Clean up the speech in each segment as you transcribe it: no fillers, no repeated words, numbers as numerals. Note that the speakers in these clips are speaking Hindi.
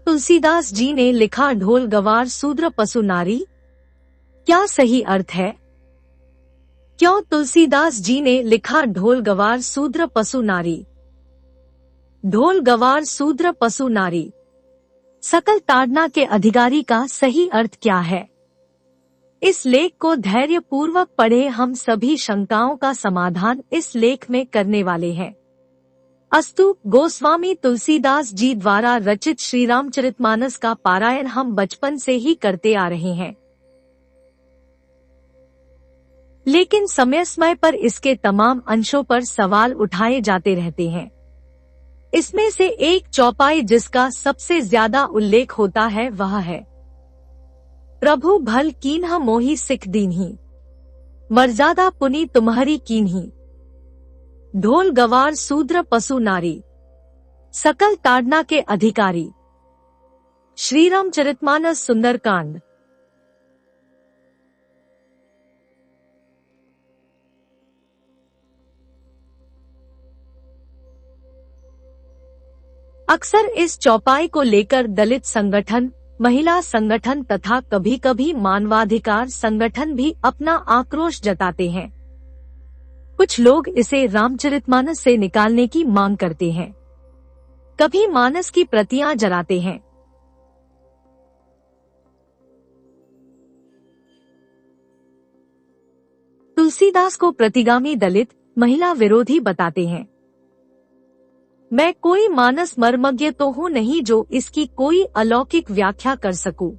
तुलसीदास जी ने लिखा ढोल गवार शूद्र पशु नारी, क्या सही अर्थ है? क्यों तुलसीदास जी ने लिखा ढोल गवार शूद्र पशु नारी? ढोल गवार शूद्र पशु नारी सकल ताड़ना के अधिकारी का सही अर्थ क्या है? इस लेख को धैर्य पूर्वक पढ़े, हम सभी शंकाओं का समाधान इस लेख में करने वाले हैं। अस्तु, गोस्वामी तुलसीदास जी द्वारा रचित श्री रामचरितमानस का पारायण हम बचपन से ही करते आ रहे हैं, लेकिन समय समय पर इसके तमाम अंशों पर सवाल उठाए जाते रहते हैं। इसमें से एक चौपाई जिसका सबसे ज्यादा उल्लेख होता है वह है, प्रभु भल कीन्ह मोहि सिख दीन्ही, मर्यादा पुनि तुम्हारी कीन्ही। ढोल गवार शूद्र पशु नारी सकल ताड़ना के अधिकारी। श्री रामचरितमानस सुंदरकांड। अक्सर इस चौपाई को लेकर दलित संगठन, महिला संगठन तथा कभी कभी मानवाधिकार संगठन भी अपना आक्रोश जताते हैं। कुछ लोग इसे रामचरितमानस से निकालने की मांग करते हैं, कभी मानस की प्रतियां जलाते हैं। तुलसीदास को प्रतिगामी दलित, महिला विरोधी बताते हैं। मैं कोई मानस मर्मज्ञ तो हूँ नहीं जो इसकी कोई अलौकिक व्याख्या कर सकूं,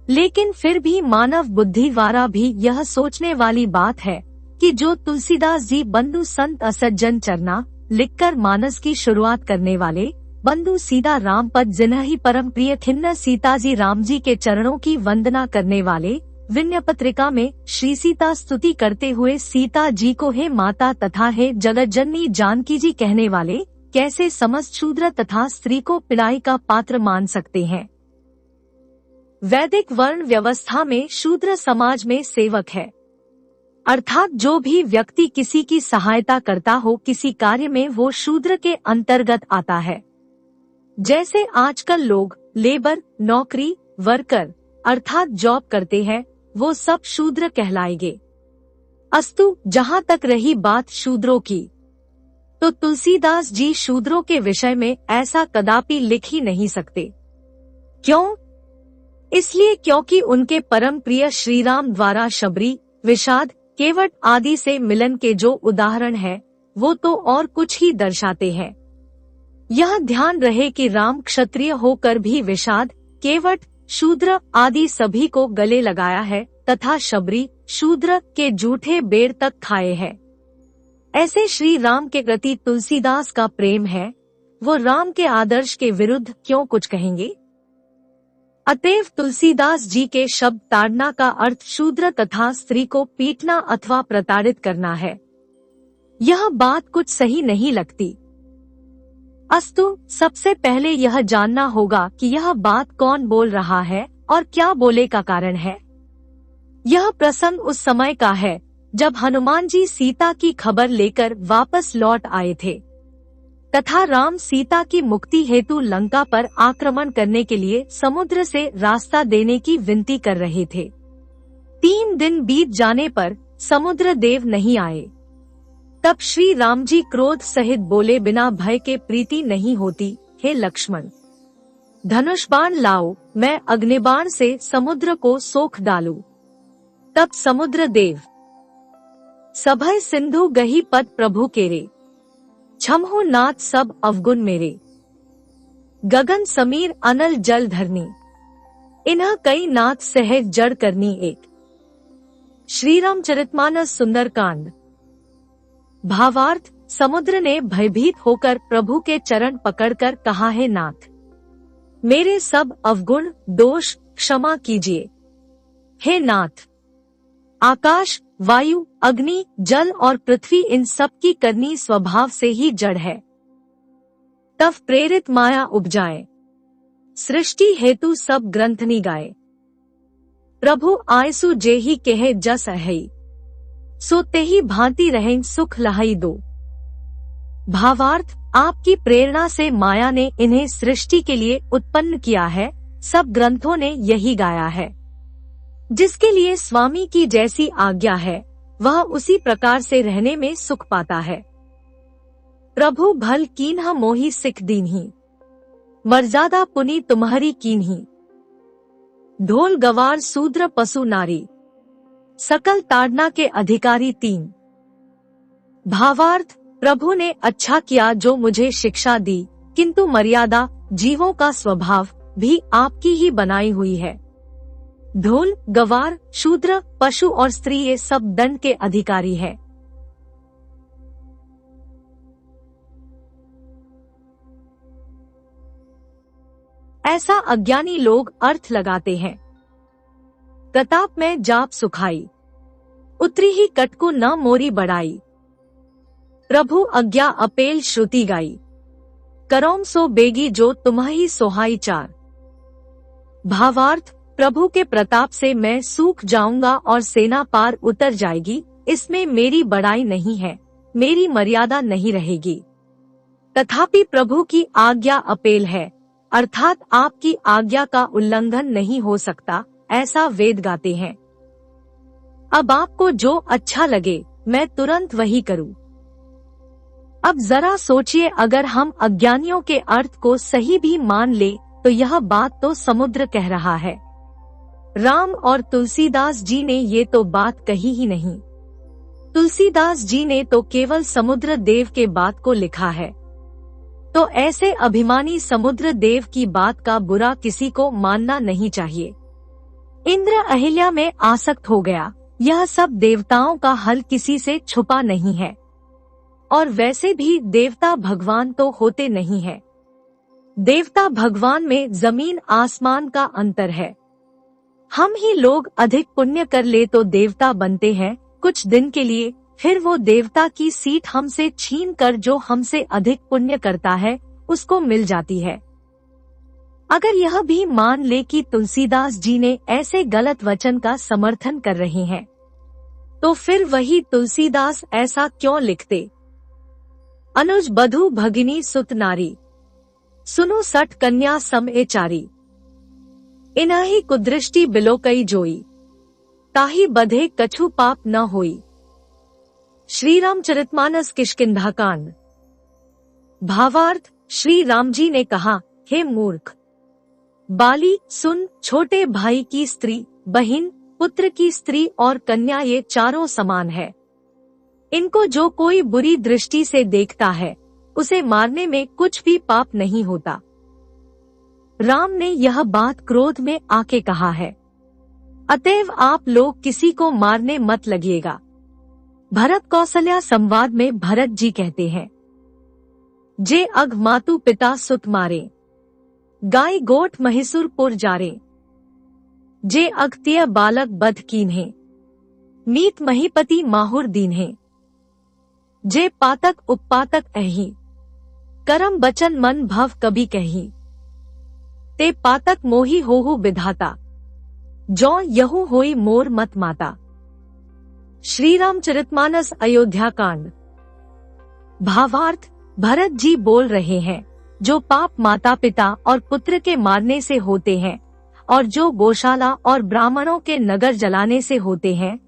लेकिन फिर भी मानव बुद्धि द्वारा भी यह सोचने वाली बात है कि जो तुलसीदास जी बंधु संत असज्जन चरना लिखकर मानस की शुरुआत करने वाले, बंधु सीता राम पद जिन्हि परम प्रिय खिन्न सीता जी राम जी के चरणों की वंदना करने वाले, विनय पत्रिका में श्री सीता स्तुति करते हुए सीता जी को हे माता तथा हे जगत जननी जानकी जी कहने वाले, कैसे समस्त शूद्र तथा स्त्री को पीड़ाई का पात्र मान सकते हैं? वैदिक वर्ण व्यवस्था में शूद्र समाज में सेवक है, अर्थात जो भी व्यक्ति किसी की सहायता करता हो किसी कार्य में, वो शूद्र के अंतर्गत आता है। जैसे आजकल लोग लेबर, नौकरी, वर्कर अर्थात जॉब करते हैं, वो सब शूद्र कहलाएंगे। अस्तु, जहाँ तक रही बात शूद्रों की, तो तुलसीदास जी शूद्रों के विषय में ऐसा कदापि लिख ही नहीं सकते। क्यों? इसलिए क्योंकि उनके परम प्रिय श्री राम द्वारा शबरी, विषाद, केवट आदि से मिलन के जो उदाहरण है, वो तो और कुछ ही दर्शाते हैं। यह ध्यान रहे कि राम क्षत्रिय होकर भी विषाद, केवट, शूद्र आदि सभी को गले लगाया है तथा शबरी, शूद्र के जूठे बेर तक खाए हैं। ऐसे श्री राम के प्रति तुलसीदास का प्रेम है, वो राम के आदर्श के विरुद्ध क्यों कुछ कहेंगे? अतएव तुलसीदास जी के शब्द ताड़ना का अर्थ शूद्र तथा स्त्री को पीटना अथवा प्रताड़ित करना है। यह बात कुछ सही नहीं लगती। अस्तु, सबसे पहले यह जानना होगा कि यह बात कौन बोल रहा है और क्या बोले का कारण है। यह प्रसंग उस समय का है जब हनुमान जी सीता की खबर लेकर वापस लौट आए थे तथा राम सीता की मुक्ति हेतु लंका पर आक्रमण करने के लिए समुद्र से रास्ता देने की विनती कर रहे थे। 3 दिन बीत जाने पर समुद्र देव नहीं आए। तब श्री राम जी क्रोध सहित बोले, बिना भय के प्रीति नहीं होती, हे लक्ष्मण, धनुष बाण लाओ, मैं अग्निबाण से समुद्र को सोख डालूं। तब समुद्र देव सभय सिंधु गही पद प्रभु केरे, छमहो नाथ सब अवगुण मेरे। गगन समीर अनल जल धरनी, इन्ह कई नाथ सहज जड़ करनी एक। श्री रामचरितमानस सुंदरकांड। भावार्थ, समुद्र ने भयभीत होकर प्रभु के चरण पकड़कर कहा, है नाथ, मेरे सब अवगुण दोष क्षमा कीजिए। हे नाथ, आकाश, वायु, अग्नि, जल और पृथ्वी इन सब की करनी स्वभाव से ही जड़ है। तब प्रेरित माया उपजाए, सृष्टि हेतु सब ग्रंथनी गाए। प्रभु आयसु जेहि कहे जस अहई, सो तेहि भांति रहें सुख लहई दो। भावार्थ, आपकी प्रेरणा से माया ने इन्हें सृष्टि के लिए उत्पन्न किया है। सब ग्रंथों ने यही गाया है। जिसके लिए स्वामी की जैसी आज्ञा है वह उसी प्रकार से रहने में सुख पाता है। प्रभु भल कीन्ह मोहि सिख दीन्ही, मर्यादा पुनि तुम्हारी कीन्ही। ढोल गवार शूद्र पशु नारी, सकल ताड़ना के अधिकारी तीन। भावार्थ, प्रभु ने अच्छा किया जो मुझे शिक्षा दी, किंतु मर्यादा जीवों का स्वभाव भी आपकी ही बनाई हुई है। ढोल, गवार, शूद्र, पशु और स्त्री ये सब दंड के अधिकारी है। ऐसा अज्ञानी लोग अर्थ लगाते हैं। प्रताप में जाप सुखाई, उतरी ही कटकु न मोरी बढ़ाई। प्रभु आज्ञा अपेल श्रुति गाई, करौम सो बेगी जो तुम्हारी सोहाई चार। भावार्थ, प्रभु के प्रताप से मैं सूख जाऊंगा और सेना पार उतर जाएगी। इसमें मेरी बड़ाई नहीं है, मेरी मर्यादा नहीं रहेगी। तथापि प्रभु की आज्ञा अपेल है, अर्थात आपकी आज्ञा का उल्लंघन नहीं हो सकता, ऐसा वेद गाते हैं। अब आपको जो अच्छा लगे मैं तुरंत वही करूं। अब जरा सोचिए, अगर हम अज्ञानियों के अर्थ को सही भी मान ले तो यह बात तो समुद्र कह रहा है। राम और तुलसीदास जी ने ये तो बात कही ही नहीं। तुलसीदास जी ने तो केवल समुद्र देव के बात को लिखा है। तो ऐसे अभिमानी समुद्र देव की बात का बुरा किसी को मानना नहीं चाहिए। इंद्र अहिल्या में आसक्त हो गया, यह सब देवताओं का हल किसी से छुपा नहीं है। और वैसे भी देवता भगवान तो होते नहीं है। देवता भगवान में जमीन आसमान का अंतर है। हम ही लोग अधिक पुण्य कर ले तो देवता बनते हैं कुछ दिन के लिए, फिर वो देवता की सीट हमसे छीन कर जो हमसे अधिक पुण्य करता है उसको मिल जाती है। अगर यह भी मान ले कि तुलसीदास जी ने ऐसे गलत वचन का समर्थन कर रहे हैं, तो फिर वही तुलसीदास ऐसा क्यों लिखते? अनुज बधु भगिनी सुत नारी, सुनो सठ कन्या सम ए चारी। इनाही कुदृष्टि बिलो कई जोई, ताही बधे कछु पाप न होई। श्री रामचरितमानस किष्किंधा कांड। भावार्थ, श्री राम जी ने कहा, हे मूर्ख बाली, सुन, छोटे भाई की स्त्री, बहन, पुत्र की स्त्री और कन्या ये चारों समान है। इनको जो कोई बुरी दृष्टि से देखता है उसे मारने में कुछ भी पाप नहीं होता। राम ने यह बात क्रोध में आके कहा है, अतएव आप लोग किसी को मारने मत लगिएगा। भरत कौशल्या संवाद में भरत जी कहते हैं, जे अघ मातु पिता सुत मारे, गाय गोठ महिसुर पुर जारे। जे अगत्य बालक बध कीन्हे, मीत महीपति माहुर दीन्हे। जे पातक उपपातक अहि, करम बचन मन भव कभी कही। ते पातक मोही होहु विधाता, जौ यहु होई मोर मत माता। श्री रामचरितमानस अयोध्या कांड। भावार्थ, भरत जी बोल रहे हैं, जो पाप माता पिता और पुत्र के मारने से होते हैं, और जो गौशाला और ब्राह्मणों के नगर जलाने से होते हैं,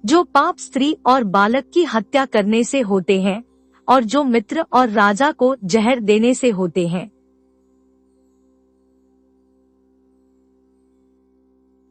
जो पाप स्त्री और बालक की हत्या करने से होते हैं, और जो मित्र और राजा को जहर देने से होते हैं।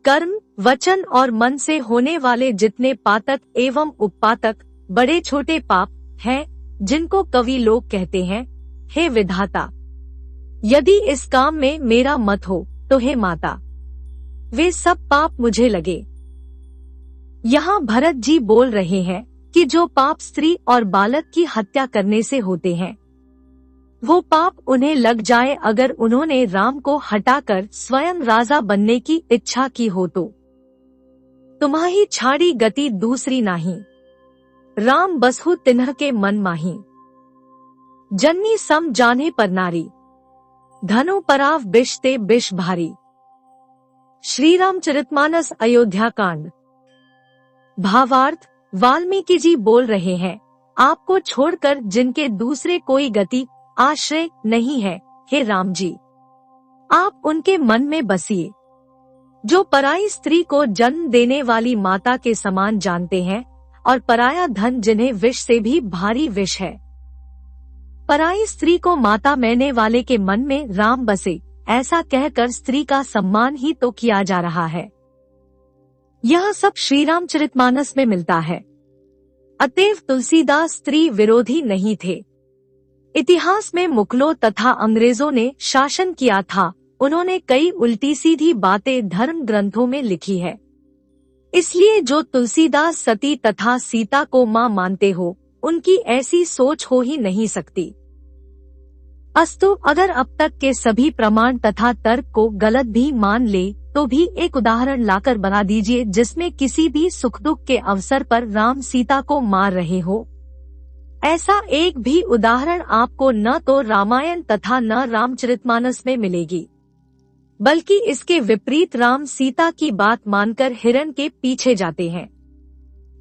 कर्म, वचन और मन से होने वाले जितने पातक एवं उपपातक बड़े छोटे पाप हैं, जिनको कवि लोग कहते हैं, हे विधाता, यदि इस काम में मेरा मत हो तो हे माता, वे सब पाप मुझे लगे। यहाँ भरत जी बोल रहे हैं कि जो पाप स्त्री और बालक की हत्या करने से होते हैं, वो पाप उन्हें लग जाए अगर उन्होंने राम को हटाकर स्वयं राजा बनने की इच्छा की हो तो। तुम्हारी छाड़ी गति दूसरी नाही, राम बसहु तिन्ह के मन माही। जन्नी सम जाने पर नारी, धनु पराव बिष ते बिष भारी। श्री रामचरितमानस अयोध्या कांड। भावार्थ, वाल्मीकि जी बोल रहे हैं, आपको छोड़कर जिनके दूसरे कोई गति आश्रय नहीं है, हे राम जी। आप उनके मन में बसिए। जो पराई स्त्री को जन्म देने वाली माता के समान जानते हैं और पराया धन जिन्हें विष से भी भारी विष है। पराई स्त्री को माता मानने वाले के मन में राम बसे, ऐसा कहकर स्त्री का सम्मान ही तो किया जा रहा है। यह सब श्री रामचरितमानस में मिलता है। अतएव तुलसीदास स्त्री विरोधी नहीं थे। इतिहास में मुगलों तथा अंग्रेजों ने शासन किया था, उन्होंने कई उल्टी सीधी बातें धर्म ग्रंथों में लिखी है। इसलिए जो तुलसीदास सती तथा सीता को मां मानते हो, उनकी ऐसी सोच हो ही नहीं सकती। अस्तु, अगर अब तक के सभी प्रमाण तथा तर्क को गलत भी मान ले तो भी एक उदाहरण लाकर बना दीजिए जिसमें किसी भी सुख दुख के अवसर पर राम सीता को मार रहे हो। ऐसा एक भी उदाहरण आपको न तो रामायण तथा न रामचरितमानस में मिलेगी, बल्कि इसके विपरीत राम सीता की बात मानकर हिरण के पीछे जाते हैं।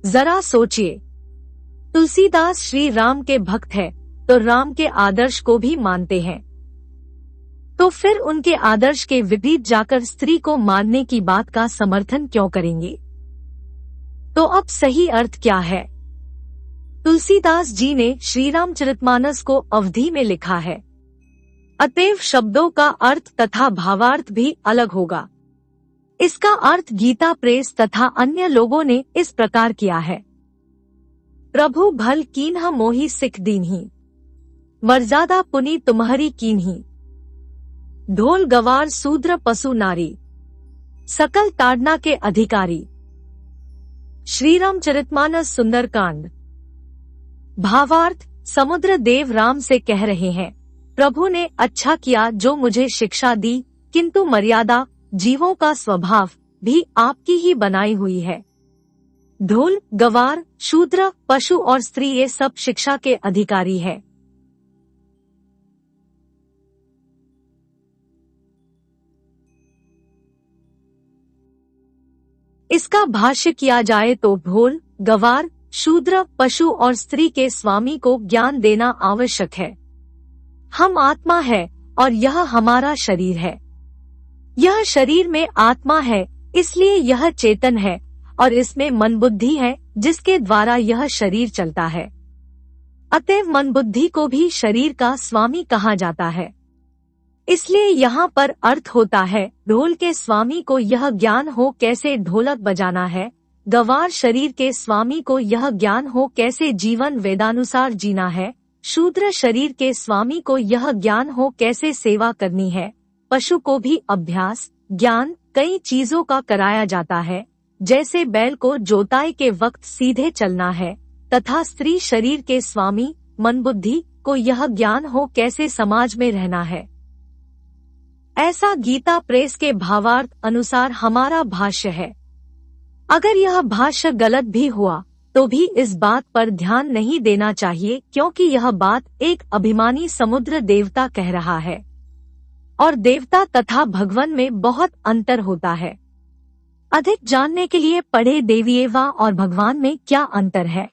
जरा सोचिए, तुलसीदास श्री राम के भक्त है तो राम के आदर्श को भी मानते हैं, तो फिर उनके आदर्श के विपरीत जाकर स्त्री को मारने की बात का समर्थन क्यों करेंगे? तो अब सही अर्थ क्या है? तुलसीदास जी ने श्री रामचरितमानस को अवधि में लिखा है, अतएव शब्दों का अर्थ तथा भावार्थ भी अलग होगा। इसका अर्थ गीता प्रेस तथा अन्य लोगों ने इस प्रकार किया है। प्रभु भल कीन्ह मोहि सिख दीन्ही, मर्यादा पुनि तुम्हारी कीन्ही, ढोल गवार शूद्र पशु नारी, सकल ताड़ना के अधिकारी। श्री रामचरितमानस सुंदरकांड। भावार्थ, समुद्र देव राम से कह रहे हैं, प्रभु ने अच्छा किया जो मुझे शिक्षा दी, किंतु मर्यादा, जीवों का स्वभाव भी आपकी ही बनाई हुई है। ढोल, गवार, शूद्र, पशु और स्त्री ये सब शिक्षा के अधिकारी है। इसका भाष्य किया जाए तो ढोल, गवार, शूद्र, पशु और स्त्री के स्वामी को ज्ञान देना आवश्यक है। हम आत्मा है और यह हमारा शरीर है। यह शरीर में आत्मा है, इसलिए यह चेतन है और इसमें मन बुद्धि है जिसके द्वारा यह शरीर चलता है। अतएव मन बुद्धि को भी शरीर का स्वामी कहा जाता है। इसलिए यहाँ पर अर्थ होता है, ढोल के स्वामी को यह ज्ञान हो कैसे ढोलक बजाना है, गवार शरीर के स्वामी को यह ज्ञान हो कैसे जीवन वेदानुसार जीना है, शूद्र शरीर के स्वामी को यह ज्ञान हो कैसे सेवा करनी है, पशु को भी अभ्यास ज्ञान कई चीजों का कराया जाता है, जैसे बैल को जोताई के वक्त सीधे चलना है, तथा स्त्री शरीर के स्वामी मन बुद्धि को यह ज्ञान हो कैसे समाज में रहना है। ऐसा गीता प्रेस के भावार्थ अनुसार हमारा भाष्य है। अगर यह भाष्य गलत भी हुआ तो भी इस बात पर ध्यान नहीं देना चाहिए, क्योंकि यह बात एक अभिमानी समुद्र देवता कह रहा है और देवता तथा भगवान में बहुत अंतर होता है। अधिक जानने के लिए पढ़े देवीएवा और भगवान में क्या अंतर है।